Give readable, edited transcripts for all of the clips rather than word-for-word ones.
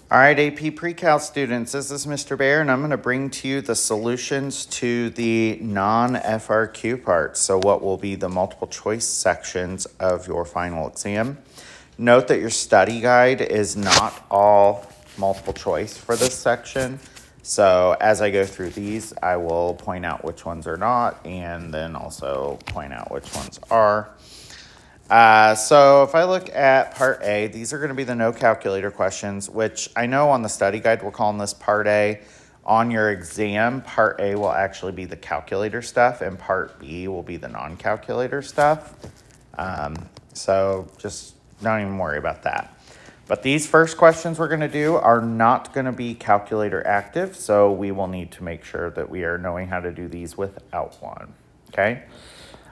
All right, AP Pre-Cal students, this is Mr. Bear, and I'm going to bring to you the solutions to the non-FRQ parts, so what will be the multiple choice sections of your final exam. Note that your study guide is not all multiple choice for this section, so as I go through these, I will point out which ones are not, and then also point out which ones are. So if I look at part A, these are going to be the no calculator questions, which I know on the study guide we're calling this part A. On your exam, part A will actually be the calculator stuff, and part B will be the non-calculator stuff. So just don't even worry about that. But these first questions we're going to do are not going to be calculator active, so we will need to make sure that we are knowing how to do these without one, okay?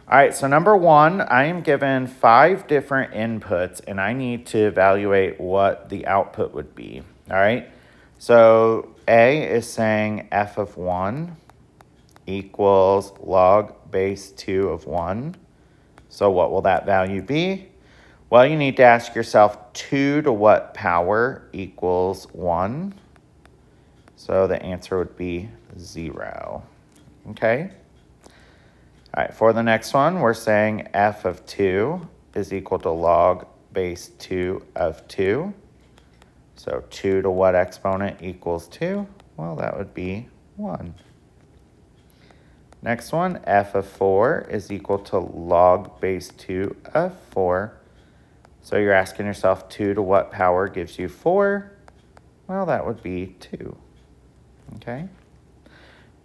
All right, so number one, I am given 5 different inputs, and I need to evaluate what the output would be, all right? So A is saying f of 1 equals log base 2 of 1. So what will that value be? Well, you need to ask yourself 2 to what power equals 1? So the answer would be 0, okay? All right, for the next one, we're saying f of 2 is equal to log base 2 of 2. So 2 to what exponent equals 2? Well, that would be 1. Next one, f of 4 is equal to log base 2 of 4. So you're asking yourself 2 to what power gives you 4? Well, that would be 2. Okay.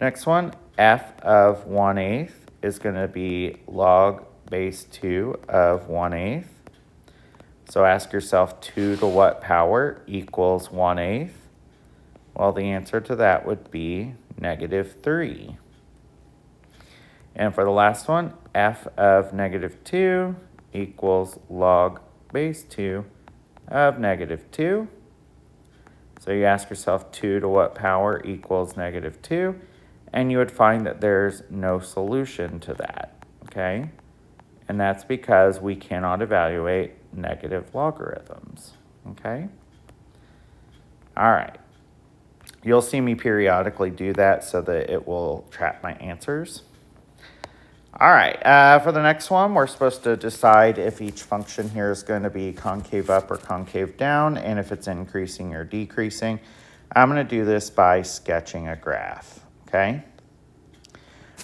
Next one, f of 1/8 is going to be log base 2 of 1/8. So ask yourself 2 to what power equals 1/8? Well, the answer to that would be -3. And for the last one, f of -2 equals log base 2 of -2. So you ask yourself 2 to what power equals -2? And you would find that there's no solution to that, okay? And that's because we cannot evaluate negative logarithms, okay? All right. You'll see me periodically do that so that it will track my answers. All right, for the next one, we're supposed to decide if each function here is going to be concave up or concave down, and if it's increasing or decreasing. I'm going to do this by sketching a graph. Okay.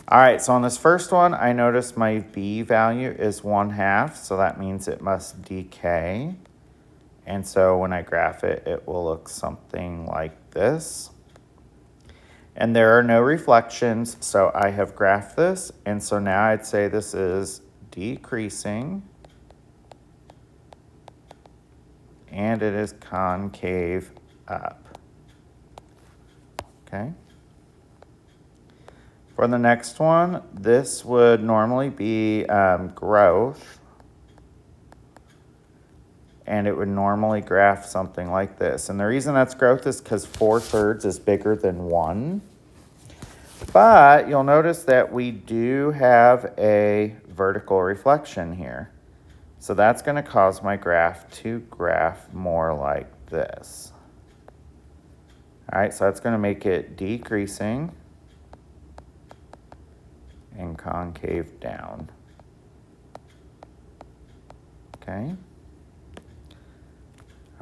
All right, so on this first one, I notice my b value is 1/2, so that means it must decay. And so when I graph it, it will look something like this. And there are no reflections, so I have graphed this. And so now I'd say this is decreasing. And it is concave up. Okay. For the next one, this would normally be growth. And it would normally graph something like this. And the reason that's growth is because 4/3 is bigger than 1. But you'll notice that we do have a vertical reflection here. So that's going to cause my graph to graph more like this. All right, so that's going to make it decreasing and concave down. Okay.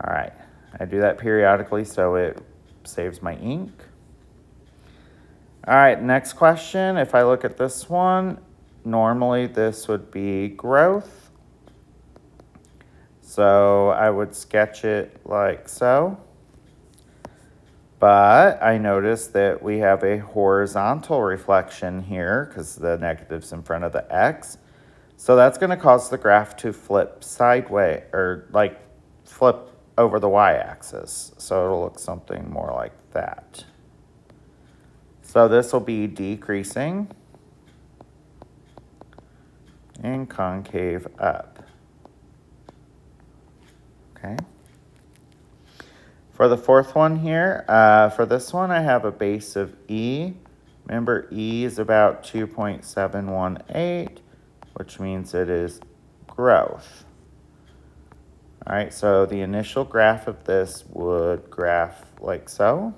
All right, I do that periodically so it saves my ink. All right, next question. If I look at this one, normally this would be growth. So I would sketch it like so. But I notice that we have a horizontal reflection here because the negative's in front of the x. So that's going to cause the graph to flip sideways, or like flip over the y-axis. So it'll look something more like that. So this will be decreasing and concave up. Okay. For the fourth one here, for this one I have a base of e. Remember, e is about 2.718, which means it is growth. All right, so the initial graph of this would graph like so.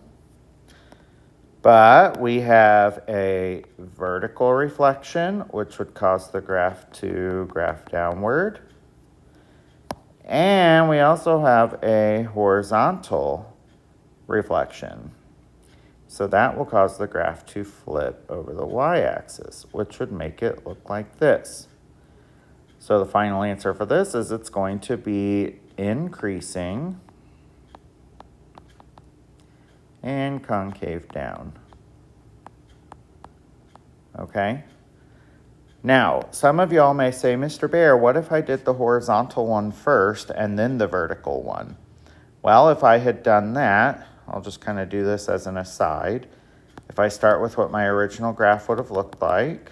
But we have a vertical reflection, which would cause the graph to graph downward. And we also have a horizontal reflection. So that will cause the graph to flip over the y-axis, which would make it look like this. So the final answer for this is it's going to be increasing and concave down. Okay? Now, some of y'all may say, Mr. Bear, what if I did the horizontal one first and then the vertical one? Well, if I had done that, I'll just kind of do this as an aside. If I start with what my original graph would have looked like,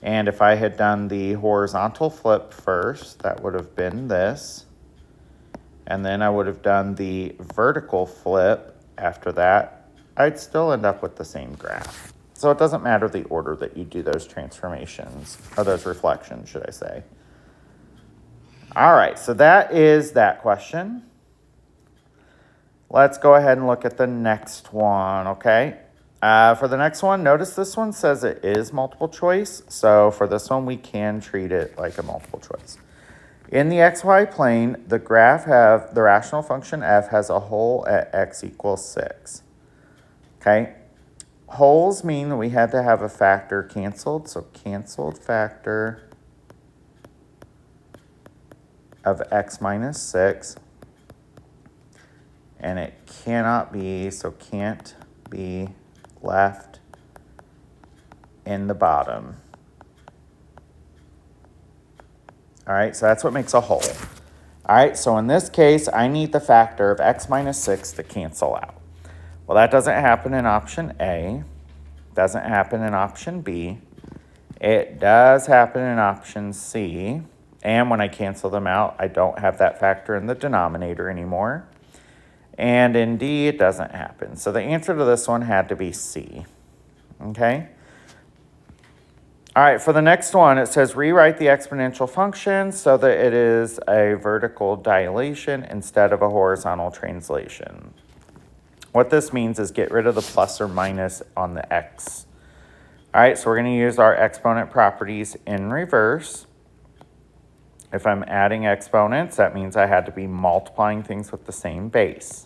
and if I had done the horizontal flip first, that would have been this. And then I would have done the vertical flip after that, I'd still end up with the same graph. So it doesn't matter the order that you do those transformations, or those reflections, should I say. All right, so that is that question. Let's go ahead and look at the next one, okay? For the next one, notice this one says it is multiple choice. So for this one, we can treat it like a multiple choice. In the xy plane, the rational function f has a hole at x equals 6. Okay? Holes mean that we had to have a factor canceled. So canceled factor of x minus 6. And it cannot be, so can't be left in the bottom. All right, so that's what makes a hole. All right, so in this case, I need the factor of x minus 6 to cancel out. Well, that doesn't happen in option A. Doesn't happen in option B. It does happen in option C. And when I cancel them out, I don't have that factor in the denominator anymore. And in D, it doesn't happen. So the answer to this one had to be C. Okay? All right, for the next one, it says rewrite the exponential function so that it is a vertical dilation instead of a horizontal translation. What this means is get rid of the plus or minus on the x. All right, so we're going to use our exponent properties in reverse. If I'm adding exponents, that means I had to be multiplying things with the same base.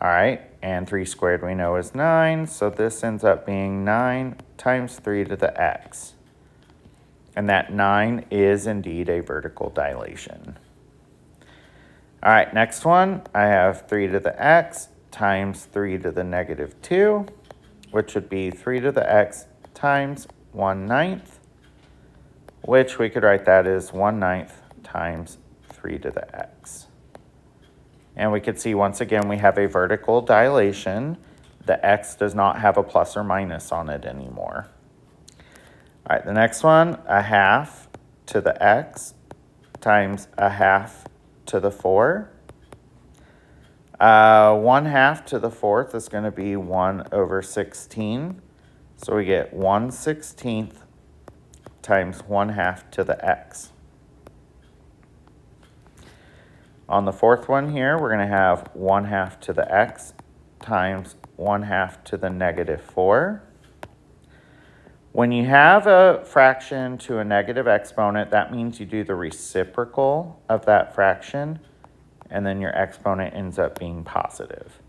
All right, and 3 squared we know is 9, so this ends up being 9 times 3 to the x. And that 9 is indeed a vertical dilation. All right, next one, I have 3 to the x times 3 to the negative 2, which would be 3 to the x times 1/9, which we could write that as 1/9 times 3 to the x. And we could see once again we have a vertical dilation. The x does not have a plus or minus on it anymore. All right, the next one, a half to the x times a half to the 4. 1/2 to the 4th is going to be 1/16. So we get 1/16 times 1/2 to the x. On the fourth one here, we're going to have 1/2 to the x times 1/2 to the negative 4. When you have a fraction to a negative exponent, that means you do the reciprocal of that fraction, and then your exponent ends up being positive.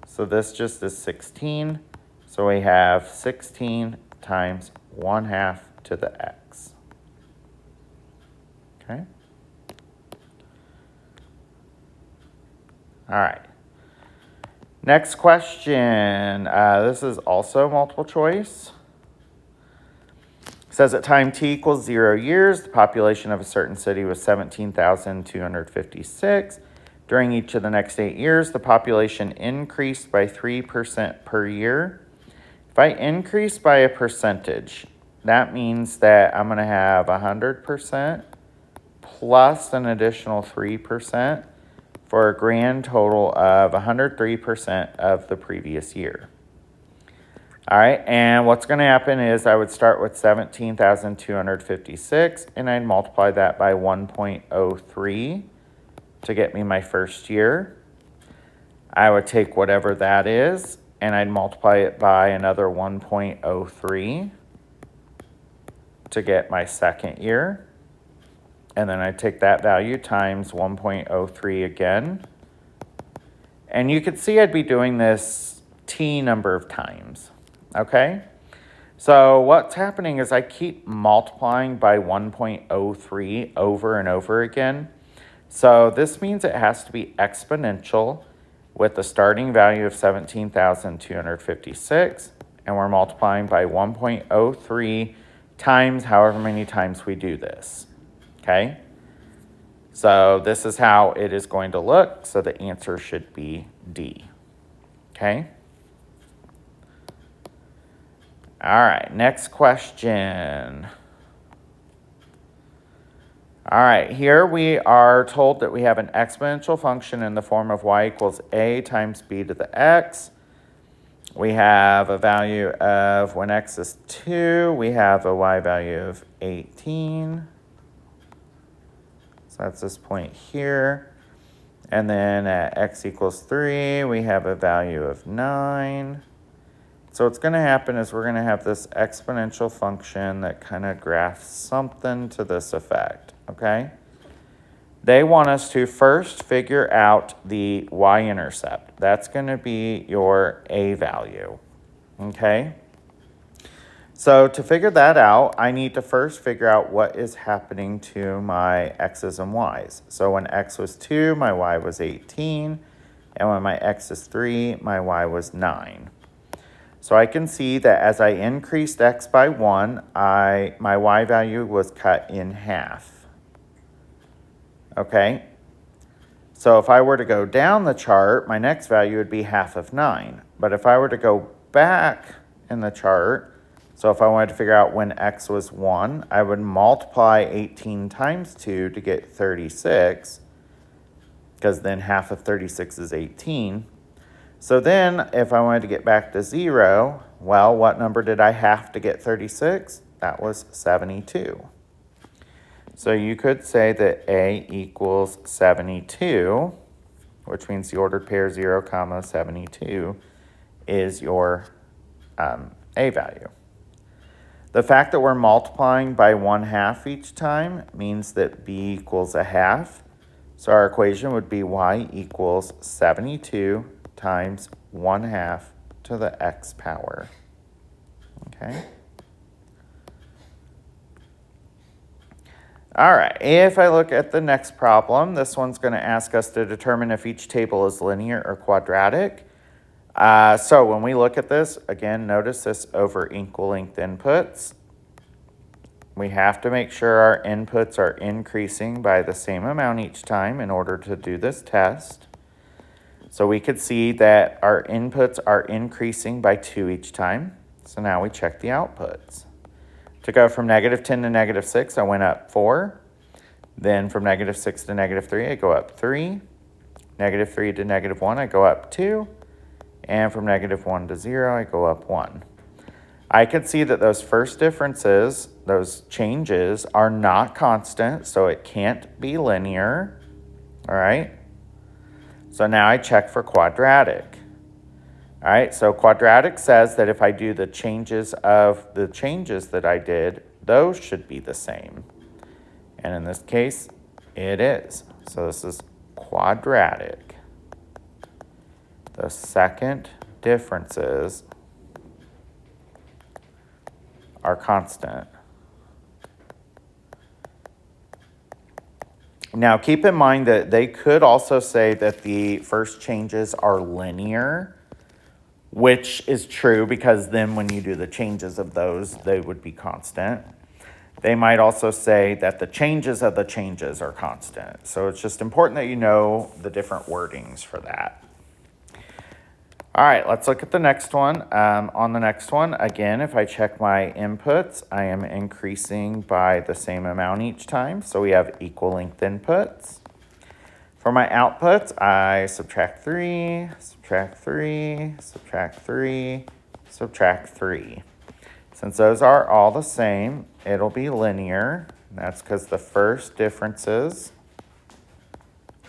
So this just is 16. So we have 16 times 1/2 to the x. Okay? All right. Next question. This is also multiple choice. It says at time t equals 0 years, the population of a certain city was 17,256. During each of the next 8 years, the population increased by 3% per year. If I increase by a percentage, that means that I'm going to have 100% plus an additional 3% for a grand total of 103% of the previous year. All right, and what's going to happen is I would start with 17,256, and I'd multiply that by 1.03 to get me my first year. I would take whatever that is, and I'd multiply it by another 1.03 to get my second year. And then I'd take that value times 1.03 again. And you could see I'd be doing this t number of times, okay? So what's happening is I keep multiplying by 1.03 over and over again. So this means it has to be exponential with the starting value of 17,256, and we're multiplying by 1.03 times however many times we do this, okay? So this is how it is going to look, so the answer should be D, okay? All right, next question. All right, here we are told that we have an exponential function in the form of y equals a times b to the x. We have a value of, when x is 2, we have a y value of 18. So that's this point here. And then at x equals 3, we have a value of 9. So what's going to happen is we're going to have this exponential function that kind of graphs something to this effect, okay? They want us to first figure out the y-intercept. That's going to be your a value, okay? So to figure that out, I need to first figure out what is happening to my x's and y's. So when x was 2, my y was 18, and when my x is 3, my y was 9. So I can see that as I increased x by 1, my y value was cut in half. Okay? So if I were to go down the chart, my next value would be half of 9. But if I were to go back in the chart, so if I wanted to figure out when x was 1, I would multiply 18 times 2 to get 36, because then half of 36 is 18. So then, if I wanted to get back to 0, well, what number did I have to get 36? That was 72. So you could say that a equals 72, which means the ordered pair 0, 72 is your a value. The fact that we're multiplying by 1/2 each time means that b equals a half. So our equation would be y equals 72 times 1/2 to the x power, okay? All right, if I look at the next problem, this one's going to ask us to determine if each table is linear or quadratic. So when we look at this, again, notice this over equal length inputs. We have to make sure our inputs are increasing by the same amount each time in order to do this test. So we could see that our inputs are increasing by 2 each time. So now we check the outputs. To go from -10 to -6, I went up 4. Then from -6 to -3, I go up 3. -3 to -1, I go up 2. And from -1 to 0, I go up 1. I could see that those first differences, those changes, are not constant, so it can't be linear, all right? So now I check for quadratic. All right, so quadratic says that if I do the changes that I did, those should be the same. And in this case, it is. So this is quadratic. The second differences are constant. Now, keep in mind that they could also say that the first changes are linear, which is true because then when you do the changes of those, they would be constant. They might also say that the changes of the changes are constant. So it's just important that you know the different wordings for that. All right, let's look at the next one. On the next one, again, if I check my inputs, I am increasing by the same amount each time. So we have equal length inputs. For my outputs, I subtract 3, subtract 3, subtract 3, subtract 3. Since those are all the same, it'll be linear. That's because the first differences,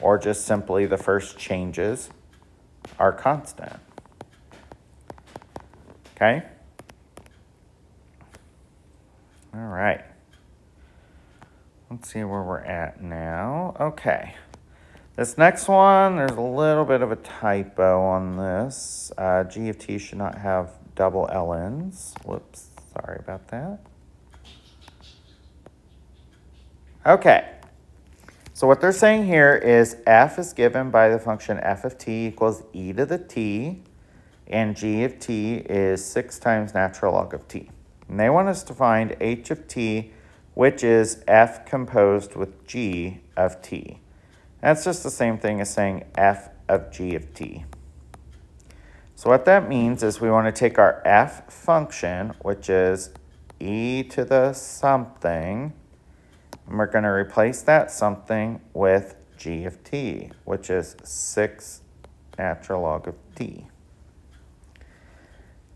or just simply the first changes, are constant. Okay? All right. Let's see where we're at now. Okay. This next one, there's a little bit of a typo on this. G of t should not have double ln's. Whoops, sorry about that. Okay. So what they're saying here is f is given by the function f of t equals e to the t, and g of t is 6 times natural log of t. And they want us to find h of t, which is f composed with g of t. That's just the same thing as saying f of g of t. So what that means is we want to take our f function, which is e to the something, and we're going to replace that something with g of t, which is 6 natural log of t.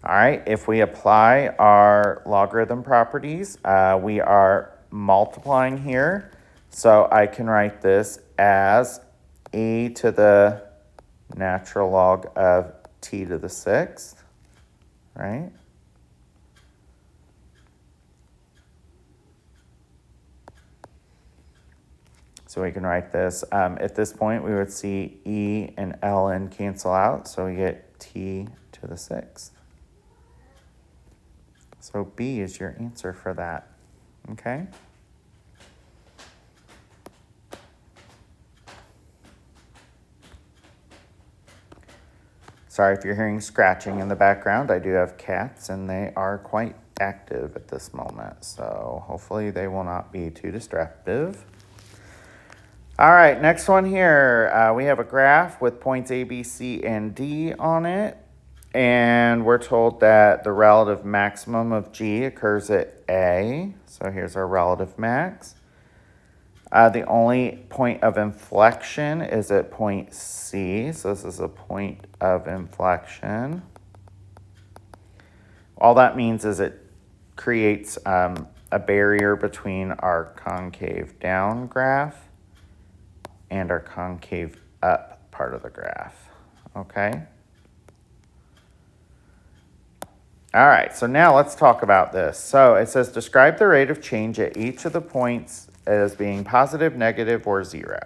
All right, if we apply our logarithm properties, we are multiplying here. So I can write this as e to the natural log of t to the 6th, right? So we can write this. At this point, we would see e and ln cancel out, so we get t to the 6th. So B is your answer for that, okay? Sorry if you're hearing scratching in the background. I do have cats, and they are quite active at this moment, so hopefully they will not be too distractive. All right, next one here. We have a graph with points A, B, C, and D on it, and we're told that the relative maximum of G occurs at A, so here's our relative max. The only point of inflection is at point C, so this is a point of inflection. All that means is it creates a barrier between our concave down graph and our concave up part of the graph, okay? All right, so now let's talk about this. So it says describe the rate of change at each of the points as being positive, negative, or 0.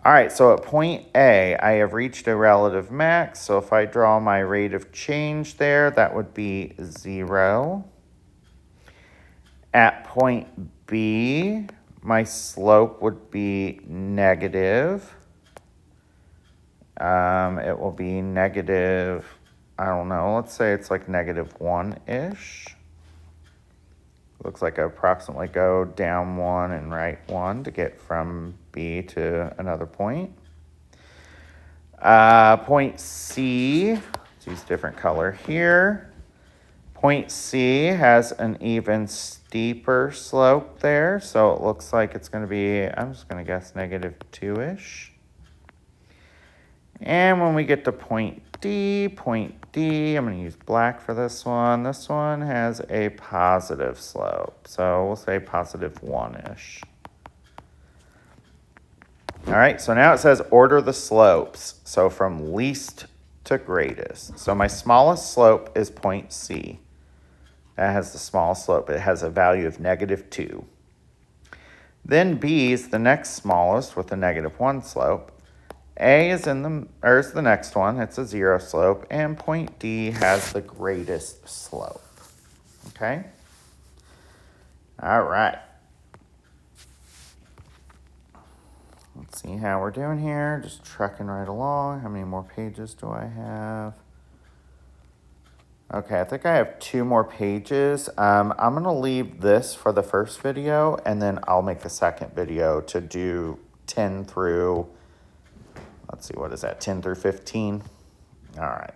All right, so at point A, I have reached a relative max. So if I draw my rate of change there, that would be 0. At point B, my slope would be negative. It will be negative, I don't know, let's say it's like negative 1-ish. Looks like I approximately go down 1 and right 1 to get from B to another point. Point C, let's use different color here. Point C has an even steeper slope there, so it looks like it's going to be, I'm just going to guess negative 2-ish. And when we get to point D, I'm going to use black for this one. This one has a positive slope, so we'll say positive 1-ish. All right, so now it says order the slopes, so from least to greatest. So my smallest slope is point C. That has the smallest slope. It has a value of negative 2. Then B is the next smallest with a negative 1 slope. A is is the next one. It's a 0 slope. And point D has the greatest slope. Okay? All right. Let's see how we're doing here. Just trucking right along. How many more pages do I have? Okay, I think I have 2 more pages. I'm going to leave this for the first video, and then I'll make a second video to do 10 through, let's see, what is that, 10 through 15? All right.